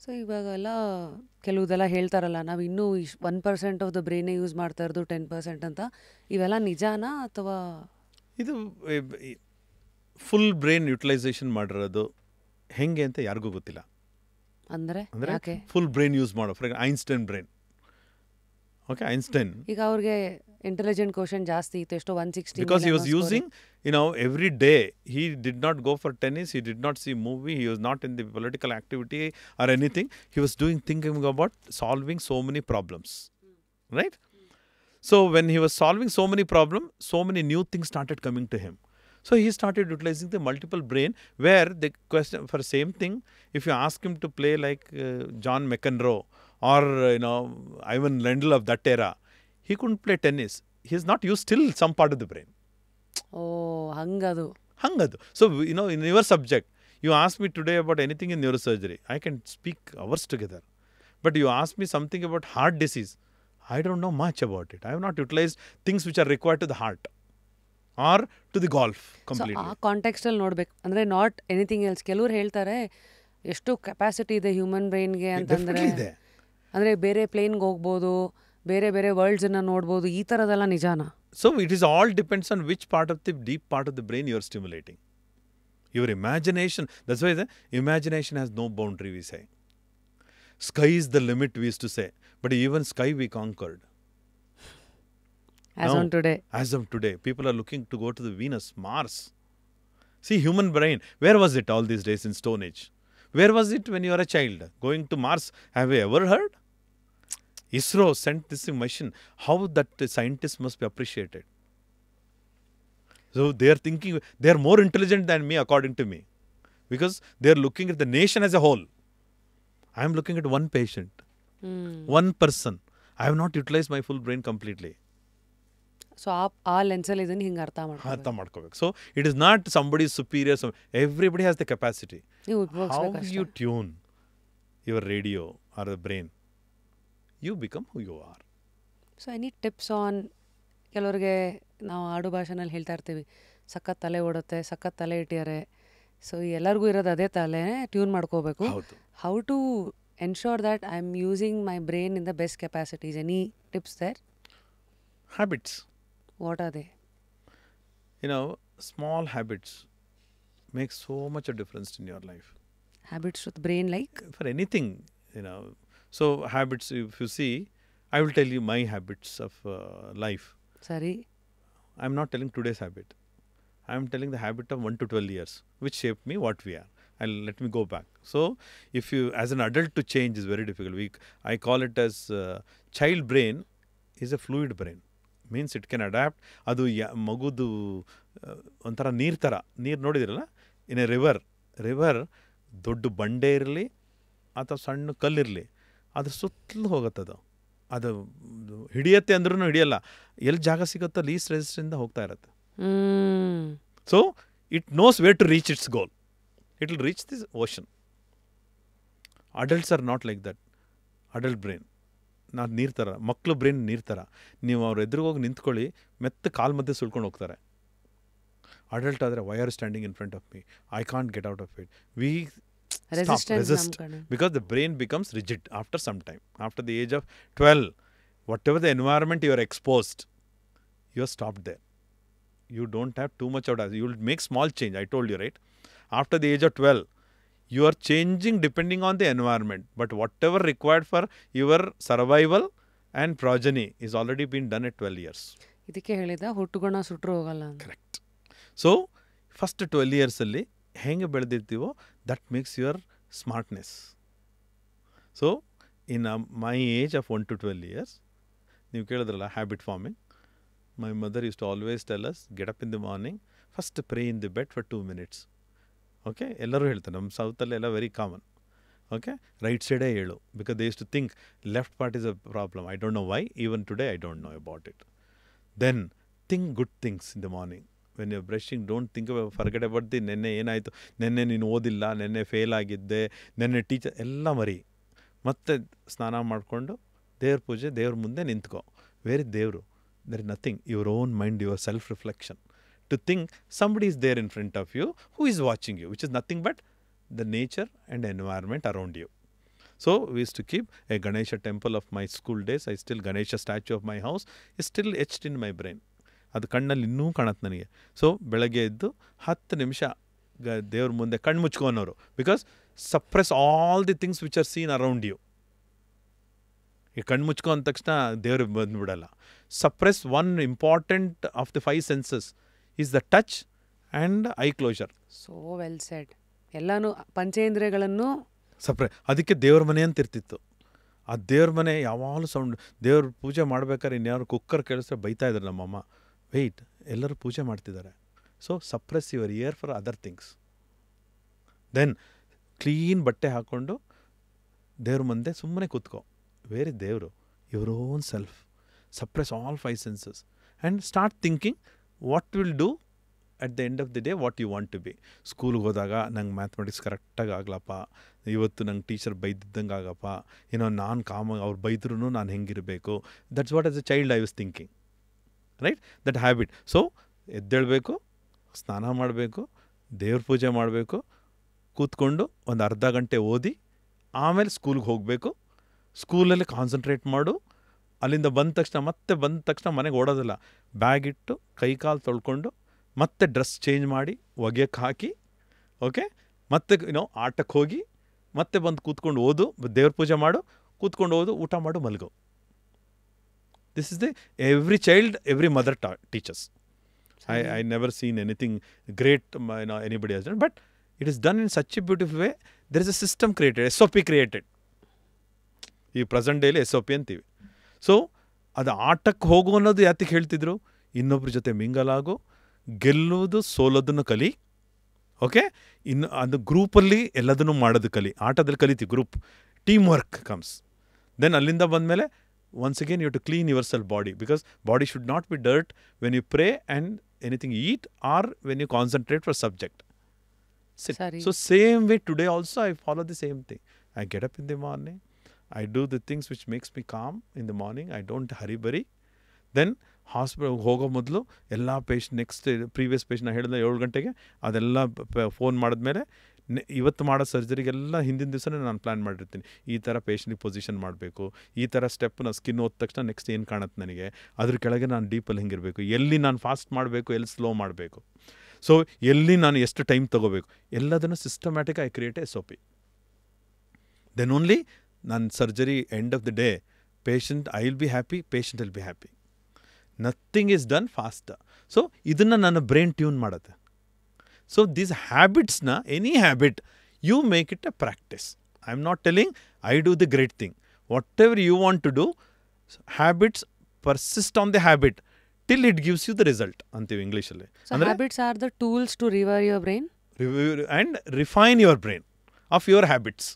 So ಇವಾಗೆಲ್ಲ ಕೆಲವುದೆಲ್ಲ ಹೇಳ್ತಾರಲ್ಲ, ನಾವು ಇನ್ನೂ 1% ಆಫ್ ದ ಬ್ರೈನೇ ಯೂಸ್ ಮಾಡ್ತಾ ಇರೋದು 10% ಅಂತ. ಇವೆಲ್ಲ ನಿಜಾನಾ ಅಥವಾ? ಇದು ಫುಲ್ ಬ್ರೈನ್ ಯುಟಿಲೈಸೇಷನ್ ಮಾಡಿರೋದು ಹೆಂಗೆ ಅಂತ ಯಾರಿಗೂ ಗೊತ್ತಿಲ್ಲ. ಅಂದರೆ ಯಾಕೆ ಫುಲ್ ಬ್ರೈನ್ ಯೂಸ್ ಮಾಡೋ, for Einstein brain. Okay, Einstein ಈಗ ಅವ್ರಿಗೆ ಇಂಟೆಲಿಜೆಂಟ್ ಕ್ವೋಷನ್ ಜಾಸ್ತಿ ಇತ್ತು, ಎಷ್ಟೋ 160. Because he was using, every day. He did not go for tennis, he did not see movie, he was not in the political activity or anything. He was thinking about solving so many problems. Right? So when he was solving so many problems, so many new things started coming to him. So he started utilizing the multiple brain, where the question for same thing, if you ask him to play like John McEnroe or Ivan Lendl of that era, he couldn't play tennis. He has not used still some part of the brain. ಹಂಗದು. So, in your subject, you ask me today about anything in neurosurgery, I can speak hours together. But you ask me something about heart disease, I don't know much about it. I have not utilized things which are required to the heart or to the golf completely. ಆ ಕಾಂಟೆಕ್ಸ್ಟಲ್ಲಿ ನೋಡ್ಬೇಕು ಅಂದರೆ not anything else. ಕೆಲವ್ರು ಹೇಳ್ತಾರೆ ಎಷ್ಟು capacity ಇದೆ human ಬ್ರೈನ್ಗೆ ಅಂತಂದರೆ, ಅಂದರೆ ಬೇರೆ ಪ್ಲೇನ್ಗೆ ಹೋಗ್ಬೋದು, ಬೇರೆ ಬೇರೆ ವರ್ಲ್ಡ್ಸನ್ನು ನೋಡ್ಬೋದು, ಈ ಥರದೆಲ್ಲ ನಿಜಾನ? So it is all depends on which part of the deep part of the brain you are stimulating. Your imagination, that's why the imagination has no boundary, we say. Sky is the limit, we used to say. But even sky we conquered. As on today. As of today. People are looking to go to the Venus, Mars. See, human brain, where was it all these days in Stone Age? Where was it when you were a child? Going to Mars, have you ever heard? ISRO sent this mission. How that the scientists must be appreciated. So they are thinking, they are more intelligent than me according to me. Because they are looking at the nation as a whole. I am looking at one patient. One person. I have not utilized my full brain completely. So ಆ ಲೆನ್ಸಲ್ಲಿ ಇದನ್ನು ಹಿಂಗೆ ಅರ್ಥ ಮಾಡ್ಕೋಬೇಕು. So it is not somebody superior, everybody has the capacity. How you tune your radio or the brain, you become who you are. So any tips on, ಕೆಲವ್ರಿಗೆ ನಾವು ಆಡು ಭಾಷೆನಲ್ಲಿ ಹೇಳ್ತಾ ಇರ್ತೀವಿ ಸಖತ್ ತಲೆ ಓಡುತ್ತೆ, ಸಖತ್ ತಲೆ ಇಟ್ಟಿದ್ದಾರೆ. ಸೊ ಎಲ್ಲರಿಗೂ ಇರೋದು ಅದೇ ತಲೆ, ಟ್ಯೂನ್ ಮಾಡ್ಕೋಬೇಕು. How to ensure that I am using my brain in the best capacities? Any tips there? Habits. What are they? Small habits make so much a difference in your life. Habits with brain, like? For anything, So habits, if you see, I will tell you my habits of life. Sorry. I am not telling today's habit. I am telling the habit of 1 to 12 years, which shaped me what we are. Let me go back. So, if you, as an adult, to change is very difficult. I call it as child brain is a fluid brain. Means it can adapt. ಅದು ಮಗುದು ಒಂಥರ ನೀರು ಥರ. ನೀರು ನೋಡಿದಿರಲ್ಲ, in a river ದೊಡ್ಡ ಬಂಡೆ ಇರಲಿ ಅಥವಾ ಸಣ್ಣ ಕಲ್ಲಿರಲಿ, ಅದ್ರ ಸುತ್ತಲೂ ಹೋಗುತ್ತದು. ಅದು ಹಿಡಿಯತ್ತೆ ಅಂದ್ರೂ ಹಿಡಿಯಲ್ಲ, ಎಲ್ಲಿ ಜಾಗ ಸಿಗುತ್ತೋ ಲೀಸ್ಟ್ ರೆಸಿಸ್ಟೆನ್ಸಿಂದ ಹೋಗ್ತಾ ಇರುತ್ತೆ. So it knows where to reach its goal. It will reach this ocean. Adults are not like that. Adult brain ನಾನು ನೀರು ಥರ, ಮಕ್ಕಳು ಬ್ರೈನ್ ನೀರು ಥರ. ನೀವು ಅವ್ರ ಎದುರುಗೋಗಿ ನಿಂತ್ಕೊಳ್ಳಿ, ಮೆತ್ತ ಕಾಲು ಮಧ್ಯೆ ಸುಳ್ಕೊಂಡು ಹೋಗ್ತಾರೆ. ಅಡಲ್ಟ್ ಆದರೆ, why are standing in front of me, I can't get out of it. We resist because the brain becomes rigid after some time. After the age of 12, whatever the environment you are exposed, you are stopped there. You don't have too much out. You will make small change. I told you, right? After the age of 12, you are changing depending on the environment. But whatever required for your survival and progeny is already been done at 12 years. ಇದಕ್ಕೆ ಹೇಳಿದ ಹುಟ್ಟುಗುಣ ಸುಟ್ರು ಹೋಗಲ್ಲ. Correct. So, first 12 years ಅಲ್ಲಿ ಹೆಂಗೆ ಬೆಳೆದಿರ್ತೀವೋ that makes your smartness. So, in my age of 1 to 12 years, ನೀವು ಕೇಳಿದ್ರಲ್ಲ habit forming, my mother used to always tell us, get up in the morning, first pray in the bed for 2 minutes. Okay, ಎಲ್ಲರೂ ಹೇಳ್ತಾರೆ, ನಮ್ಮ ಸೌತಲ್ಲೆಲ್ಲ very common. Okay, right ಸೈಡೇ ಹೇಳು, because they use to think left part is a problem. I don't know why, even today I don't know about it. Then think good things in the morning. When you brushing, don't think forget about the ನೆನ್ನೆ ಏನಾಯಿತು, ನೆನ್ನೆ ನೀನು ಓದಿಲ್ಲ, ನೆನ್ನೆ fail ಆಗಿದ್ದೆ, ನೆನ್ನೆ teacher ಎಲ್ಲ ಮರಿ. ಮತ್ತೆ ಸ್ನಾನ ಮಾಡಿಕೊಂಡು ದೇವ್ರ ಪೂಜೆ, ದೇವ್ರ ಮುಂದೆ ನಿಂತ್ಕೋ. ವೇರ್ ಇಸ್ ದೇವರು? There is nothing. Your own mind, your self reflection. to think somebody is there in front of you who is watching you, which is nothing but the nature and environment around you. So we used to keep a Ganesha temple of my school days. I still, Ganesha statue of my house is still etched in my brain. ಅದು ಕಣ್ಣಲ್ಲಿ ಇನ್ನೂ ಕಾಣುತ್ತೆ ನನಗೆ. So ಬೆಳಗ್ಗೆ ಎದ್ದು 10 ನಿಮಿಷ ದೇವ್ರ ಮುಂದೆ ಕಣ್ಣು ಮುಚ್ಕೊನೋರು, because suppress all the things which are seen around you. ಈ ಕಣ್ಣು ಮುಚ್ಕೊ ಅಂದ ತಕ್ಷಣ ದೇವ್ರಿಗೆ ಬಂದುಬಿಡಲ್ಲ. Suppress one important of the 5 senses is the touch and eye closure. So well said. ಎಲ್ಲಾನು ಪಂಚೇಂದ್ರಿಯಗಳನ್ನು ಅದಕ್ಕೆ ದೇವ್ರ ಮನೆ ಅಂತ ಇರ್ತಿತ್ತು. ಆ ದೇವ್ರ ಮನೆ ಯಾವಾಗಲೂ ಸೌಂಡ್. ದೇವ್ರ ಪೂಜೆ ಮಾಡ್ಬೇಕಾದ್ರೆ ಇನ್ಯಾರು ಕುಕ್ಕರ್ ಕೇಳಿಸ್ರೆ ಬೈತಾ ಇದ್ದಾರೆ ನಮ್ಮಮ್ಮ. ವೆಯ್ಟ್, ಎಲ್ಲರೂ ಪೂಜೆ ಮಾಡ್ತಿದ್ದಾರೆ. So suppress your ear for other things. Then clean ಬಟ್ಟೆ ಹಾಕ್ಕೊಂಡು ದೇವ್ರ ಮುಂದೆ ಸುಮ್ಮನೆ ಕೂತ್ಕೋ. ವೇರ್ ಇಸ್ ದೇವರು? Your own self. Suppress all 5 senses and start thinking what will do at the end of the day, what you want to be. ಸ್ಕೂಲ್ಗೆ ಹೋದಾಗ ನಂಗೆ ಮ್ಯಾಥಮೆಟಿಕ್ಸ್ ಕರೆಕ್ಟಾಗಿ ಆಗ್ಲಪ್ಪ, ಇವತ್ತು ನಂಗೆ ಟೀಚರ್ ಬೈದಿದ್ದಂಗೆ ಆಗಪ್ಪ, ನಾನು ಅವ್ರು ಬೈದ್ರೂ ನಾನು ಹೆಂಗಿರಬೇಕು. That's what as a child I was thinking, right? That habit. So ಎದ್ದೇಳಬೇಕು, ಸ್ನಾನ ಮಾಡಬೇಕು, ದೇವ್ರ ಪೂಜೆ ಮಾಡಬೇಕು, ಕೂತ್ಕೊಂಡು ಒಂದು ಅರ್ಧ ಗಂಟೆ ಓದಿ ಆಮೇಲೆ ಸ್ಕೂಲ್ಗೆ ಹೋಗಬೇಕು. ಸ್ಕೂಲಲ್ಲಿ ಕಾನ್ಸಂಟ್ರೇಟ್ ಮಾಡು. ಅಲ್ಲಿಂದ ಬಂದ ತಕ್ಷಣ ಮನೆಗೆ ಓಡೋದಿಲ್ಲ. ಬ್ಯಾಗ್ ಇಟ್ಟು ಕೈ ಕಾಲು ತೊಳ್ಕೊಂಡು ಮತ್ತೆ ಡ್ರೆಸ್ ಚೇಂಜ್ ಮಾಡಿ ಒಗೆಯಕ್ಕೆ ಹಾಕಿ, ಓಕೆ, ಮತ್ತೆ ಆಟಕ್ಕೆ ಹೋಗಿ ಮತ್ತೆ ಬಂದು ಕೂತ್ಕೊಂಡು ಓದು, ದೇವ್ರ ಪೂಜೆ ಮಾಡು, ಕೂತ್ಕೊಂಡು ಓದು, ಊಟ ಮಾಡು, ಮಲಗು. This is the every child, every mother teachers. I never seen anything great, anybody has done, but it is done in such a beautiful way. There is a system created, SOP created. ಈ present daily SOP ಅಂತೀವಿ. So ಅದು ಆಟಕ್ಕೆ ಹೋಗು ಅನ್ನೋದು ಯಾತಕ್ಕೆ ಹೇಳ್ತಿದ್ರು? ಇನ್ನೊಬ್ರ ಜೊತೆ ಮಿಂಗಲ್ ಆಗು, ಗೆಲ್ಲೋದು ಸೋಲೋದನ್ನು ಕಲಿ, ಓಕೆ. ಇನ್ನು ಅದು ಗ್ರೂಪಲ್ಲಿ ಎಲ್ಲದನ್ನು ಮಾಡೋದು ಕಲಿ. ಆಟದಲ್ಲಿ ಕಲಿತೀವಿ, group team work comes. Then ಅಲ್ಲಿಂದ ಬಂದಮೇಲೆ once again you have to clean yourself body, because body should not be dirt when you pray and anything you eat, or when you concentrate for subject. So same way today also I follow the same thing. I get up in the morning, I do the things which makes me calm in the morning. I don't hurry. Then hospital ಹೋಗೋ ಮೊದಲು ಎಲ್ಲ patient, next previous patient ಹೇಳಿದ 7 ಗಂಟೆಗೆ ಅದೆಲ್ಲ phone ಮಾಡಿದ್ಮೇಲೆ ಇವತ್ತು ಮಾಡೋ ಸರ್ಜರಿಗೆಲ್ಲ ಹಿಂದಿನ ದಿವಸನೇ ನಾನು ಪ್ಲ್ಯಾನ್ ಮಾಡಿರ್ತೀನಿ. ಈ ಥರ ಪೇಷಂಟಿಗೆ ಪೊಸಿಷನ್ ಮಾಡಬೇಕು, ಈ ಥರ ಸ್ಟೆಪ್ ನಾನು ಸ್ಕಿನ್ ಓದ ತಕ್ಷಣ ನೆಕ್ಸ್ಟ್ ಏನು ಕಾಣುತ್ತೆ ನನಗೆ, ಅದ್ರ ಕೆಳಗೆ ನಾನು ಡೀಪಲ್ಲಿ ಹೆಂಗಿರಬೇಕು, ಎಲ್ಲಿ ನಾನು ಫಾಸ್ಟ್ ಮಾಡಬೇಕು, ಎಲ್ಲಿ ಸ್ಲೋ ಮಾಡಬೇಕು, ಸೊ ಎಲ್ಲಿ ನಾನು ಎಷ್ಟು ಟೈಮ್ ತೊಗೋಬೇಕು, ಎಲ್ಲದನ್ನು systematic I create SOP. Then only ನನ್ನ surgery end of the day patient I will be happy, patient will be happy. Nothing is done fast. So ಇದನ್ನು ನನ್ನ ಬ್ರೈನ್ ಟ್ಯೂನ್ ಮಾಡುತ್ತೆ. ಸೊ ದೀಸ್ ಹ್ಯಾಬಿಟ್ಸ್ನ, any habit, you make it a practice. I am not telling I do the great thing. Whatever you want to do, habits, persist on the habit till it gives you the result ಅಂತೀವಿ ಇಂಗ್ಲೀಷಲ್ಲಿ. ಅಂದರೆ habits are the tools to rewire your brain and refine your brain of your habits.